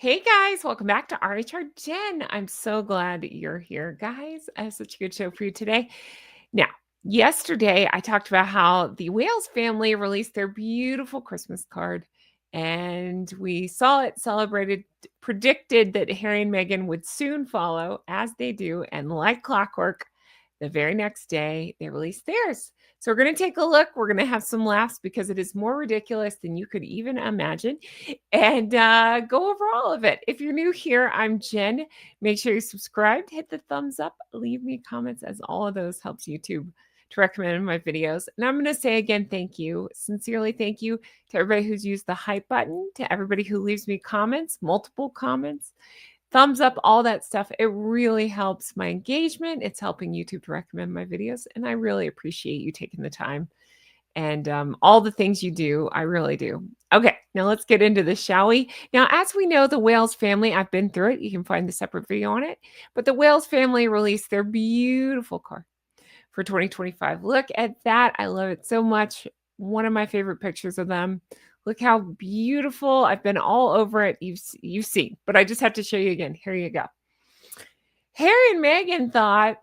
Hey guys, welcome back to RHR Jen. I'm so glad you're here, guys. I have such a good show for you today. Now, yesterday I talked about how the Wales family released their beautiful Christmas card, and we saw it celebrated, predicted that Harry and Meghan would soon follow, as they do, and like clockwork, the very next day they released theirs. So we're going to take a look. We're going to have some laughs because it is more ridiculous than you could even imagine, and go over all of it. If you're new here, I'm Jen. Make sure you subscribe, hit the thumbs up, leave me comments, as all of those helps YouTube to recommend my videos. And I'm going to say again, thank you. Sincerely, thank you to everybody who's used the hype button, to everybody who leaves me comments, multiple comments, thumbs up, all that stuff. It really helps my engagement. It's helping YouTube to recommend my videos. And I really appreciate you taking the time and all the things you do. I really do. Okay, now let's get into this, shall we? Now, as we know, the Wales family, I've been through it. You can find the separate video on it. But the Wales family released their beautiful car for 2025. Look at that. I love it so much. One of my favorite pictures of them. Look how beautiful. I've been all over it. You've seen, but I just have to show you again. Here you go. Harry and Meghan thought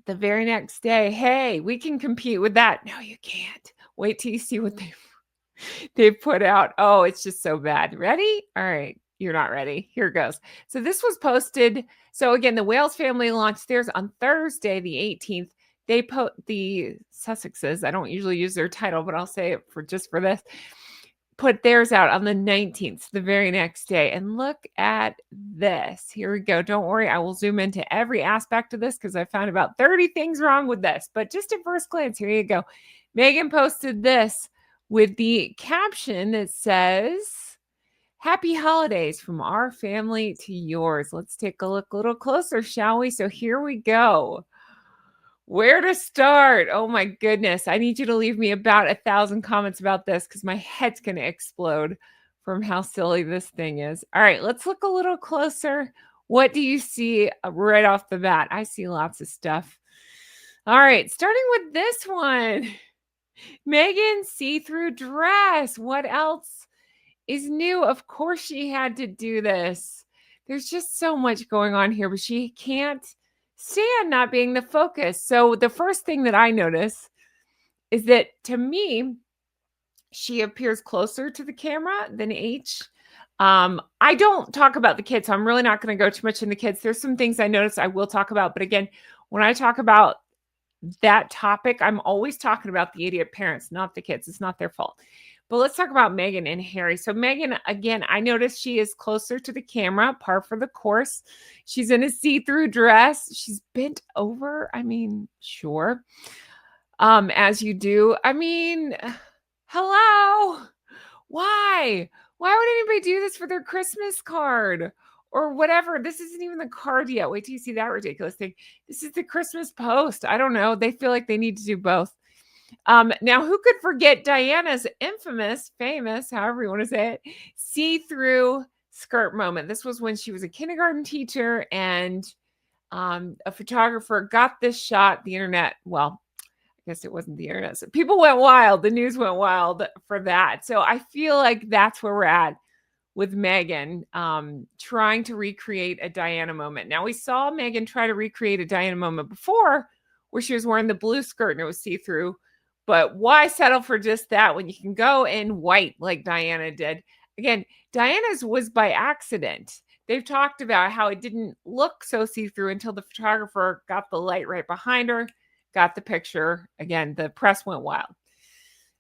the very next day, hey, we can compete with that. No, you can't. Wait till you see what they put out. Oh, it's just so bad. Ready? All right. You're not ready. Here it goes. So this was posted. So again, the Wales family launched theirs on Thursday, the 18th. They put the Sussexes. I don't usually use their title, but I'll say it for this. Put theirs out on the 19th, the very next day. And look at this. Here we go. Don't worry. I will zoom into every aspect of this because I found about 30 things wrong with this. But just at first glance, here you go. Meghan posted this with the caption that says, "Happy holidays from our family to yours." Let's take a look a little closer, shall we? So here we go. Where to start? Oh my goodness. I need you to leave me about 1,000 comments about this because my head's going to explode from how silly this thing is. All right, let's look a little closer. What do you see right off the bat? I see lots of stuff. All right, starting with this one. Meghan's see-through dress. What else is new? Of course she had to do this. There's just so much going on here, but she can't stand not being the focus. So the first thing that I notice is that, to me, she appears closer to the camera than H. I don't talk about the kids, so I'm really not going to go too much in the kids. There's some things I noticed I will talk about, but again, when I talk about that topic, I'm always talking about the idiot parents, not the kids. It's not their fault. But let's talk about Meghan and Harry. So Meghan, again, I noticed she is closer to the camera, par for the course. She's in a see-through dress. She's bent over. I mean, sure. As you do. I mean, hello. Why? Why would anybody do this for their Christmas card? Or whatever. This isn't even the card yet. Wait till you see that ridiculous thing. This is the Christmas post. I don't know. They feel like they need to do both. Now, who could forget Diana's famous, however you want to say it, see-through skirt moment? This was when she was a kindergarten teacher, and a photographer got this shot. The internet, well, I guess it wasn't the internet. So people went wild. The news went wild for that. So I feel like that's where we're at with Meghan, trying to recreate a Diana moment. Now, we saw Meghan try to recreate a Diana moment before where she was wearing the blue skirt and it was see-through. But why settle for just that when you can go in white like Diana did? Again, Diana's was by accident. They've talked about how it didn't look so see-through until the photographer got the light right behind her, got the picture. Again, the press went wild.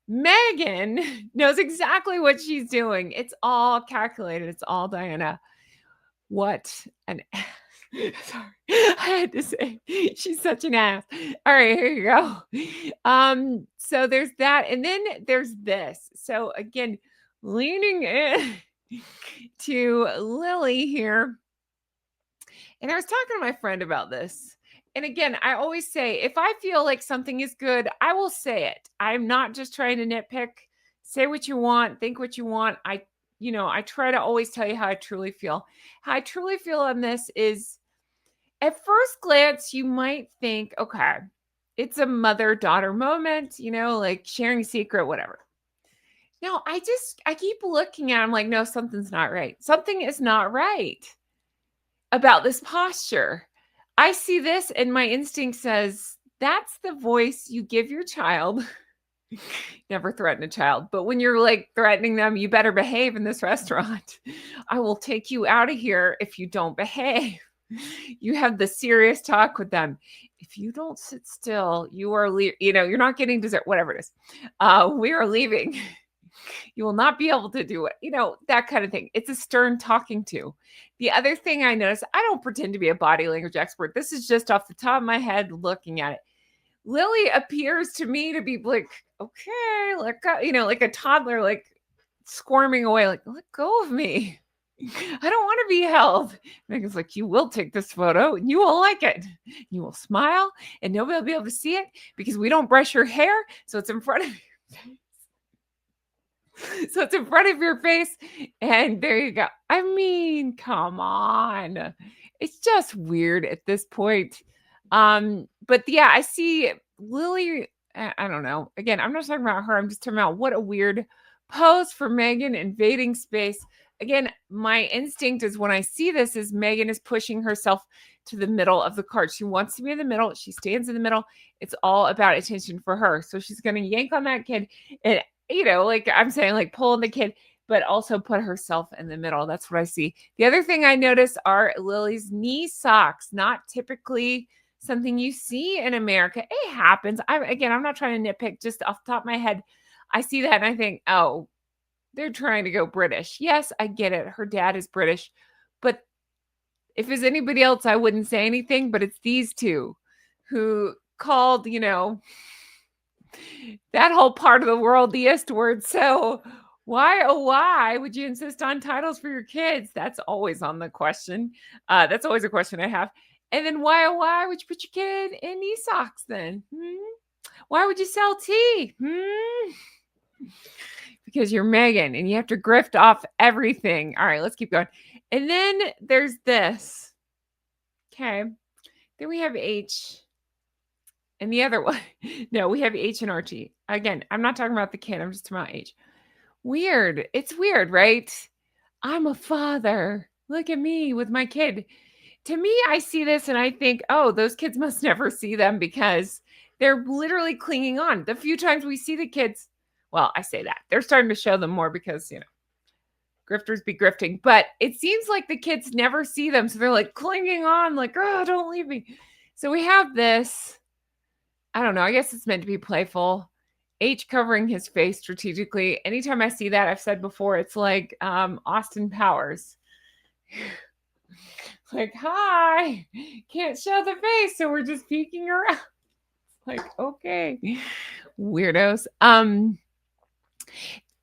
Meghan knows exactly what she's doing. It's all calculated. It's all Diana. What an ass. Sorry, I had to say she's such an ass. All right, here you go. So there's that, and then there's this. So again, leaning in to Lily here, and I was talking to my friend about this. And again, I always say, if I feel like something is good, I will say it. I'm not just trying to nitpick. Say what you want, think what you want. I try to always tell you how I truly feel. How I truly feel on this is, at first glance, you might think, okay, it's a mother-daughter moment, like sharing a secret, whatever. No, I keep looking at him like, no, something's not right. Something is not right about this posture. I see this and my instinct says, that's the voice you give your child. Never threaten a child, but when you're like threatening them, you better behave in this restaurant. I will take you out of here if you don't behave. You have the serious talk with them. If you don't sit still, you are you're not getting dessert, whatever it is. We are leaving. You will not be able to do it. That kind of thing. It's a stern talking to. The other thing I noticed, I don't pretend to be a body language expert. This is just off the top of my head looking at it. Lily appears to me to be like, okay, let go, like a toddler, like squirming away, like, let go of me. I don't want to be held. Megan's like, you will take this photo and you will like it. You will smile and nobody will be able to see it because we don't brush your hair. So it's in front of you. So it's in front of your face. And there you go. I mean, come on. It's just weird at this point. But yeah, I see Lily. I don't know. Again, I'm not talking about her. I'm just talking about what a weird pose for Meghan invading space. Again, my instinct is when I see this is Meghan is pushing herself to the middle of the card. She wants to be in the middle. She stands in the middle. It's all about attention for her. So she's going to yank on that kid and, like I'm saying, like pulling the kid, but also put herself in the middle. That's what I see. The other thing I notice are Lily's knee socks, not typically something you see in America. It happens. I'm not trying to nitpick, just off the top of my head. I see that and I think, oh, they're trying to go British. Yes, I get it. Her dad is British. But if it's anybody else, I wouldn't say anything. But it's these two who called, that whole part of the world the eastward. So why, oh, why would you insist on titles for your kids? That's always on the question. That's always a question I have. And then why, oh, why would you put your kid in knee socks then? Why would you sell tea? Because you're Meghan and you have to grift off everything. All right, let's keep going. And then there's this. Okay. Then we have H. And the other one. No, we have H and Archie. Again, I'm not talking about the kid. I'm just talking about H. Weird. It's weird, right? I'm a father. Look at me with my kid. To me, I see this and I think, oh, those kids must never see them because they're literally clinging on. The few times we see the kids, well, I say that. They're starting to show them more because, grifters be grifting. But it seems like the kids never see them. So they're like clinging on, like, oh, don't leave me. So we have this. I don't know. I guess it's meant to be playful. H covering his face strategically. Anytime I see that, I've said before, it's like Austin Powers. Like, hi, can't show the face, so we're just peeking around. Like, okay, weirdos.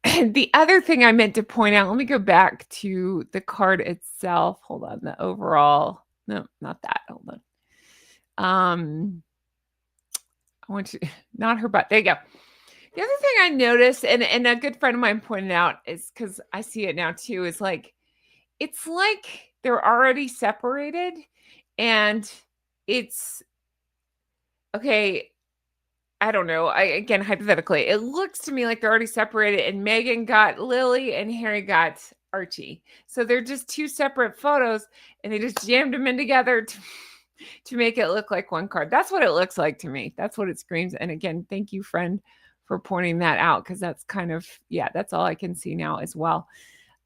The other thing I meant to point out, let me go back to the card itself. Hold on, the overall. No, not that. Hold on. I want to, not her butt. There you go. The other thing I noticed, and a good friend of mine pointed out, is because I see it now too, is like, it's like they're already separated and it's okay. I don't know. Again, hypothetically, it looks to me like they're already separated and Meghan got Lily and Harry got Archie. So they're just two separate photos and they just jammed them in together to make it look like one card. That's what it looks like to me. That's what it screams. And again, thank you, friend, for pointing that out because that's kind of, that's all I can see now as well.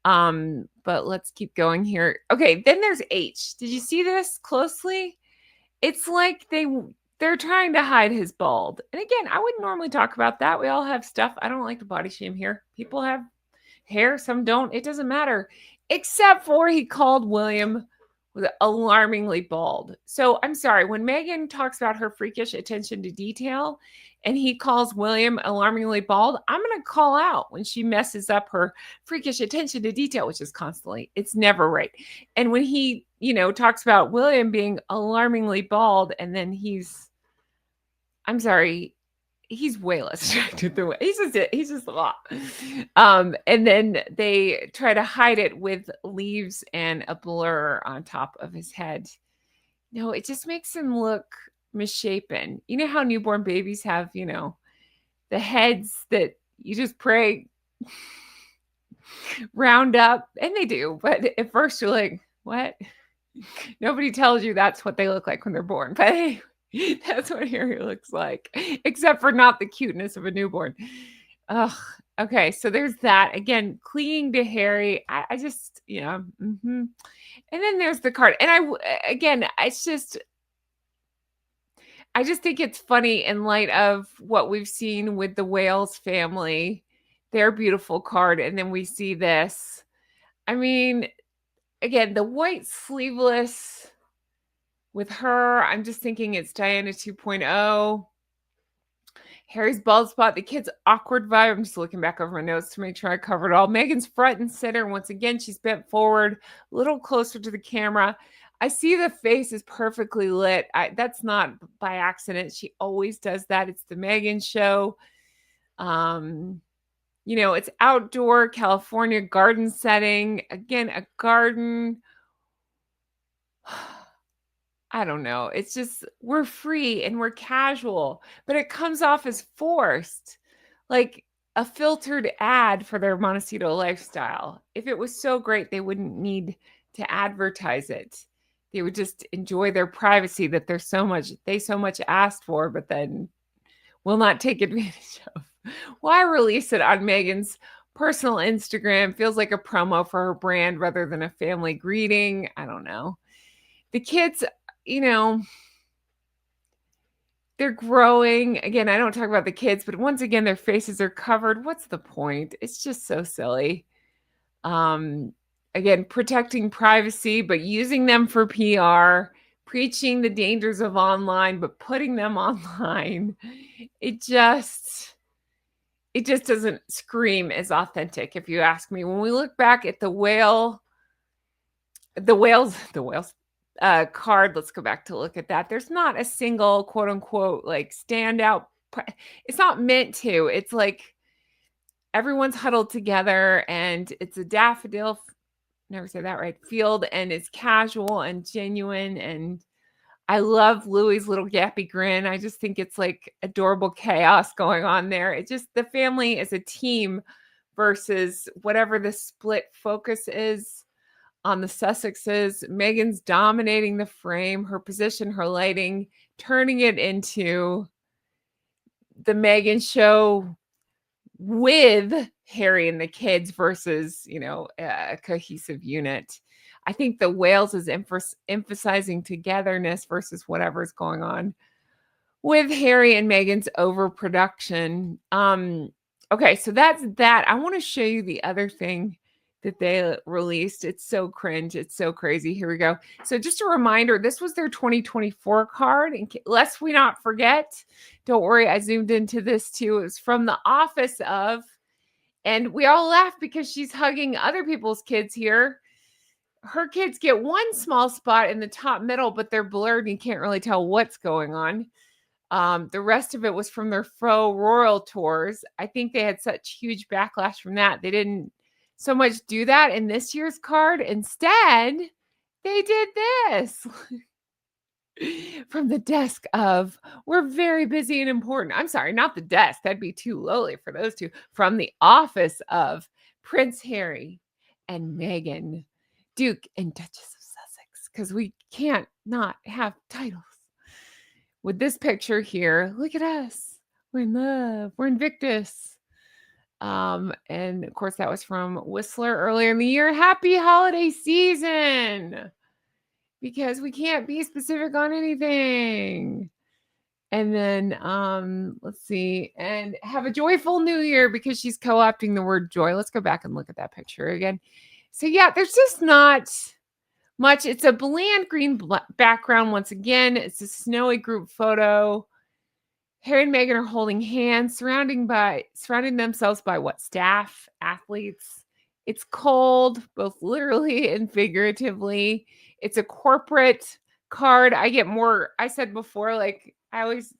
But let's keep going here. Okay, then there's H. Did you see this closely? It's like they're trying to hide his bald. And again, I wouldn't normally talk about that. We all have stuff. I don't like to body shame here. People have hair, some don't. It doesn't matter. Except for he called William alarmingly bald. So I'm sorry, when Meghan talks about her freakish attention to detail and he calls William alarmingly bald, I'm going to call out when she messes up her freakish attention to detail, which is constantly. It's never right. And when he, talks about William being alarmingly bald and then I'm sorry, he's way less attractive than he's just a lot. And then they try to hide it with leaves and a blur on top of his head. No, it just makes him look misshapen. You know how newborn babies have, the heads that you just pray round up, and they do, but at first you're like, "What?" Nobody tells you that's what they look like when they're born, but anyway, that's what Harry looks like, except for not the cuteness of a newborn. Ugh. Okay, so there's that. Again, clinging to Harry. I just, yeah. And then there's the card. And again, I just think it's funny in light of what we've seen with the Wales family, their beautiful card. And then we see this. I mean, again, the white sleeveless with her, I'm just thinking it's Diana 2.0. Harry's bald spot, the kid's awkward vibe. I'm just looking back over my notes to make sure I covered it all. Meghan's front and center. Once again, she's bent forward, a little closer to the camera. I see the face is perfectly lit. That's not by accident. She always does that. It's the Meghan show. It's outdoor California garden setting. Again, a garden. I don't know. It's just we're free and we're casual, but it comes off as forced, like a filtered ad for their Montecito lifestyle. If it was so great, they wouldn't need to advertise it. They would just enjoy their privacy that they so much asked for, but then will not take advantage of. Why release it on Meghan's personal Instagram? Feels like a promo for her brand rather than a family greeting. I don't know. The kids, they're growing. Again, I don't talk about the kids, but once again, their faces are covered. What's the point? It's just so silly. Again, protecting privacy, but using them for PR, preaching the dangers of online, but putting them online. It just doesn't scream as authentic, if you ask me. When we look back at the whales card, let's go back to look at that. There's not a single quote unquote like standout. It's not meant to. It's like everyone's huddled together and it's a daffodil, never say that right, field, and it's casual and genuine. And I love Louis's little gappy grin. I just think it's like adorable chaos going on there. It just, the family is a team versus whatever the split focus is on the Sussexes. Meghan's dominating the frame, her position, her lighting, turning it into the Meghan show with Harry and the kids versus, a cohesive unit. I think the Wales is emphasizing togetherness versus whatever's going on with Harry and Meghan's overproduction. Okay, so that's that. I want to show you the other thing that they released. It's so cringe. It's so crazy. Here we go. So just a reminder, this was their 2024 card. Lest we not forget, don't worry, I zoomed into this too. It was from the office of, and we all laugh because she's hugging other people's kids here. Her kids get one small spot in the top middle, but they're blurred and you can't really tell what's going on. The rest of it was from their faux royal tours. I think they had such huge backlash from that. They didn't so much do that in this year's card. Instead, they did this from the desk of, we're very busy and important. I'm sorry, not the desk. That'd be too lowly for those two. From the office of Prince Harry and Meghan, Duke and Duchess of Sussex, because we can't not have titles. With this picture here, look at us. We're in love. We're Invictus. And of course, that was from Whistler earlier in the year. Happy holiday season, because we can't be specific on anything. And then let's see, and have a joyful new year, because she's co-opting the word joy. Let's go back and look at that picture again. So yeah, there's just not much. It's a bland green background. Once again, it's a snowy group photo. Harry and Meghan are holding hands, surrounding themselves by what? Staff, athletes. It's cold, both literally and figuratively. It's a corporate card. I said before, like, I always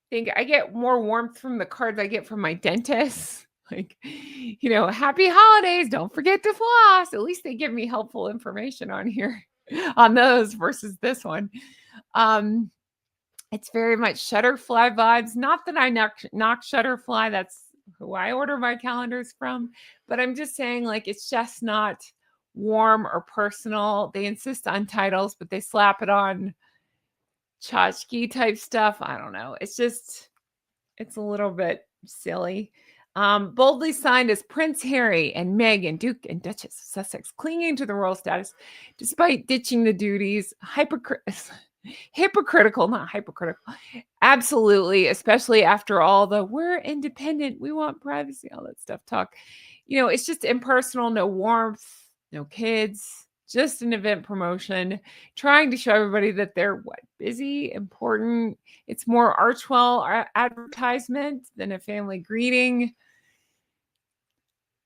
think I get more warmth from the cards I get from my dentist. Like, happy holidays. Don't forget to floss. At least they give me helpful information on here on those versus this one. It's very much Shutterfly vibes. Not that I knock Shutterfly. That's who I order my calendars from, but I'm just saying, like, it's just not warm or personal. They insist on titles, but they slap it on tchotchke type stuff. I don't know. It's a little bit silly. Boldly signed as Prince Harry and Meghan, Duke and Duchess of Sussex, clinging to the royal status despite ditching the duties. Hypocritical, not hypocritical. Absolutely, especially after all the we're independent, we want privacy, all that stuff talk. It's just impersonal, no warmth, no kids, just an event promotion, trying to show everybody that they're busy, important. It's more Archwell advertisement than a family greeting.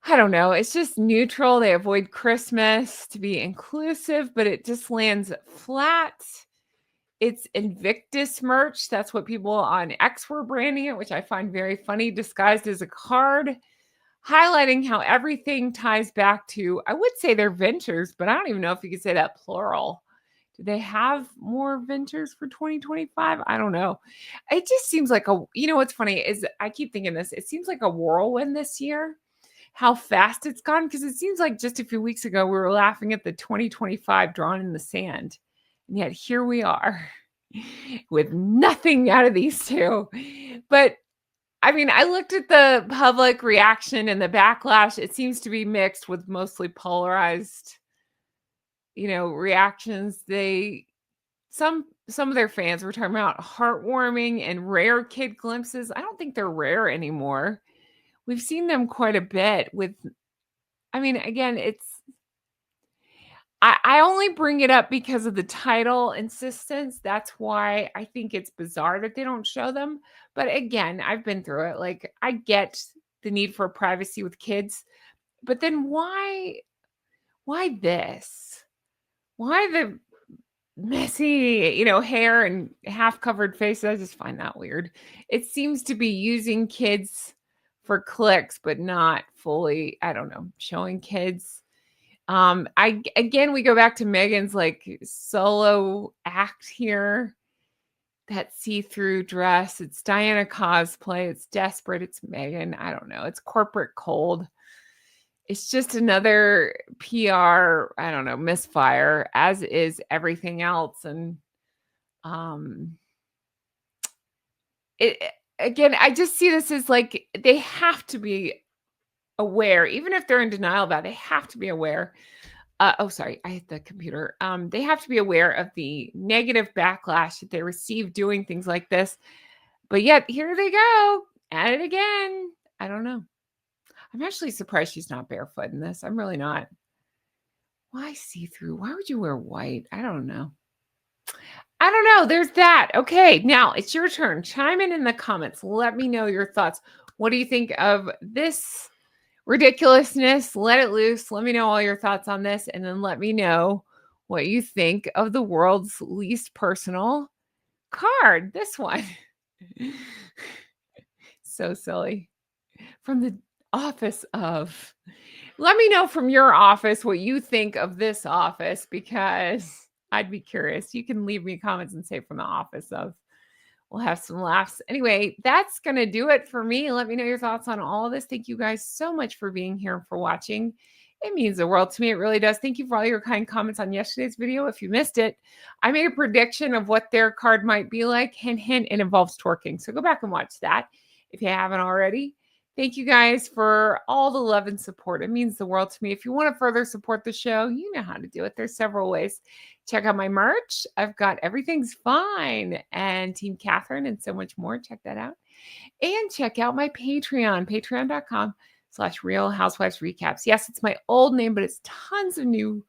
I don't know. It's just neutral. They avoid Christmas to be inclusive, but it just lands flat. It's Invictus merch. That's what people on X were branding it, which I find very funny, disguised as a card, highlighting how everything ties back to, I would say they're ventures, but I don't even know if you could say that plural. Do they have more ventures for 2025? I don't know. It just seems like what's funny is I keep thinking this. It seems like a whirlwind this year, how fast it's gone, because it seems like just a few weeks ago we were laughing at the 2025 drawn in the sand. And yet here we are with nothing out of these two. But I mean, I looked at the public reaction and the backlash. It seems to be mixed with mostly polarized, reactions. Some of their fans were talking about heartwarming and rare kid glimpses. I don't think they're rare anymore. We've seen them quite a bit again, I only bring it up because of the title insistence. That's why I think it's bizarre that they don't show them. But again, I've been through it. Like, I get the need for privacy with kids, but then why this? Why the messy, hair and half covered faces? I just find that weird. It seems to be using kids for clicks, but not fully, I don't know, showing kids. We go back to Meghan's like solo act here. That see-through dress. It's Diana cosplay. It's desperate. It's Meghan. I don't know. It's corporate cold. It's just another PR, I don't know, misfire, as is everything else. And I just see this as like they have to be aware, even if they're in denial about it, they have to be aware. Sorry, I hit the computer. They have to be aware of the negative backlash that they receive doing things like this. But yet, here they go at it again. I don't know. I'm actually surprised she's not barefoot in this. I'm really not. Why see-through? Why would you wear white? I don't know. There's that. Okay, now it's your turn. Chime in the comments. Let me know your thoughts. What do you think of this ridiculousness? Let it loose. Let me know all your thoughts on this, and then let me know what you think of the world's least personal card. This one. So silly. From the office of. Let me know from your office what you think of this office, because I'd be curious. You can leave me comments and say from the office of. We'll have some laughs. Anyway, that's going to do it for me. Let me know your thoughts on all of this. Thank you guys so much for being here and for watching. It means the world to me. It really does. Thank you for all your kind comments on yesterday's video. If you missed it, I made a prediction of what their card might be like. Hint, hint, it involves twerking. So go back and watch that if you haven't already. Thank you guys for all the love and support. It means the world to me. If you want to further support the show, you know how to do it. There's several ways. Check out my merch. I've got Everything's Fine and Team Catherine and so much more. Check that out. And check out my Patreon, patreon.com/Real Housewives Recaps. Yes, it's my old name, but it's tons of new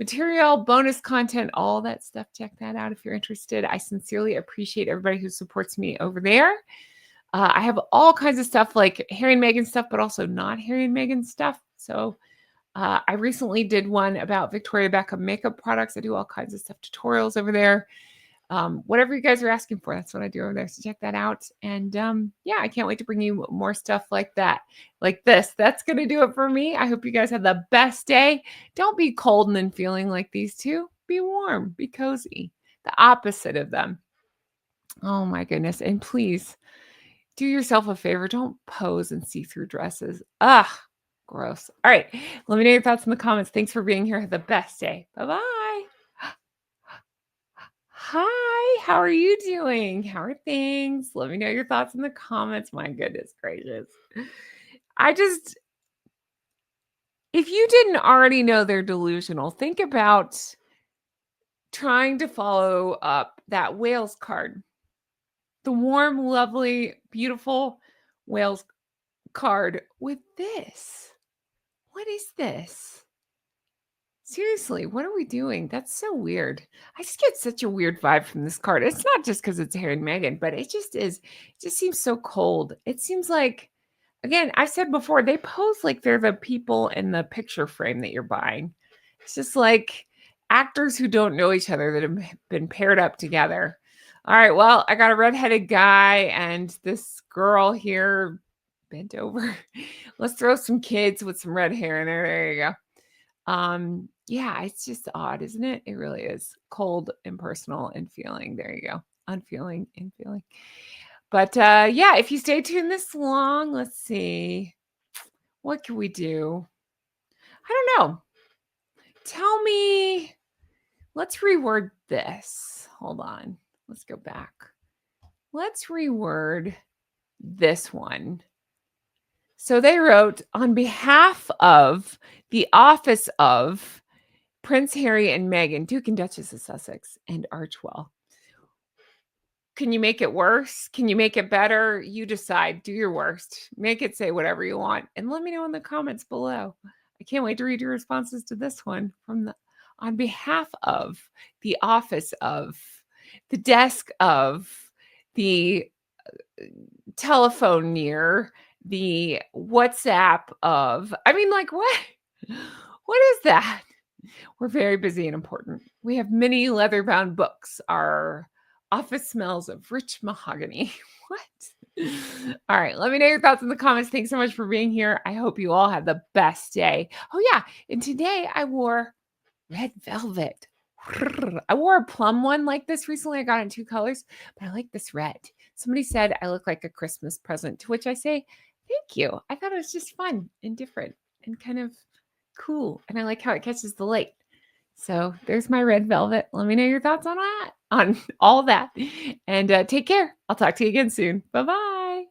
material, bonus content, all that stuff. Check that out if you're interested. I sincerely appreciate everybody who supports me over there. I have all kinds of stuff like Harry and Meghan stuff, but also not Harry and Meghan stuff. So I recently did one about Victoria Beckham makeup products. I do all kinds of stuff, tutorials over there. Whatever you guys are asking for, that's what I do over there. So check that out. And I can't wait to bring you more stuff like that, like this. That's going to do it for me. I hope you guys have the best day. Don't be cold and then feeling like these two. Be warm, be cozy, the opposite of them. Oh my goodness. And please Do yourself a favor. Don't pose in see-through dresses. Ugh, gross. All right. Let me know your thoughts in the comments. Thanks for being here. Have the best day. Bye-bye. Hi, how are you doing? How are things? Let me know your thoughts in the comments. My goodness gracious. If you didn't already know they're delusional, think about trying to follow up that Wales card. The warm, lovely, beautiful Wales card with this. What is this? Seriously, what are we doing? That's so weird. I just get such a weird vibe from this card. It's not just because it's Harry and Meghan, but it just is. It just seems so cold. It seems like, again, I said before, they pose like they're the people in the picture frame that you're buying. It's just like actors who don't know each other that have been paired up together. All right, well, I got a redheaded guy and this girl here bent over. Let's throw some kids with some red hair in there. There you go. Yeah, it's just odd, isn't it? It really is. Cold, impersonal, and feeling. There you go. Unfeeling and feeling. But yeah, if you stay tuned this long, let's see. What can we do? I don't know. Tell me. Let's reword this. Hold on. Let's go back. Let's reword this one. So they wrote, on behalf of the office of Prince Harry and Meghan, Duke and Duchess of Sussex, and Archwell. Can you make it worse? Can you make it better? You decide. Do your worst. Make it say whatever you want. And let me know in the comments below. I can't wait to read your responses to this one from the on behalf of the office of the desk of the telephone near the WhatsApp of I mean like what is that? We're very busy and important. We have many leather-bound books. Our office smells of rich mahogany. What? All right, let me know your thoughts in the comments. Thanks so much for being here. I hope you all have the best day. Oh yeah, and today I wore red velvet. I wore a plum one like this recently. I got it in 2 colors, but I like this red. Somebody said I look like a Christmas present, to which I say, thank you. I thought it was just fun and different and kind of cool. And I like how it catches the light. So there's my red velvet. Let me know your thoughts on that, on all that. And take care. I'll talk to you again soon. Bye-bye.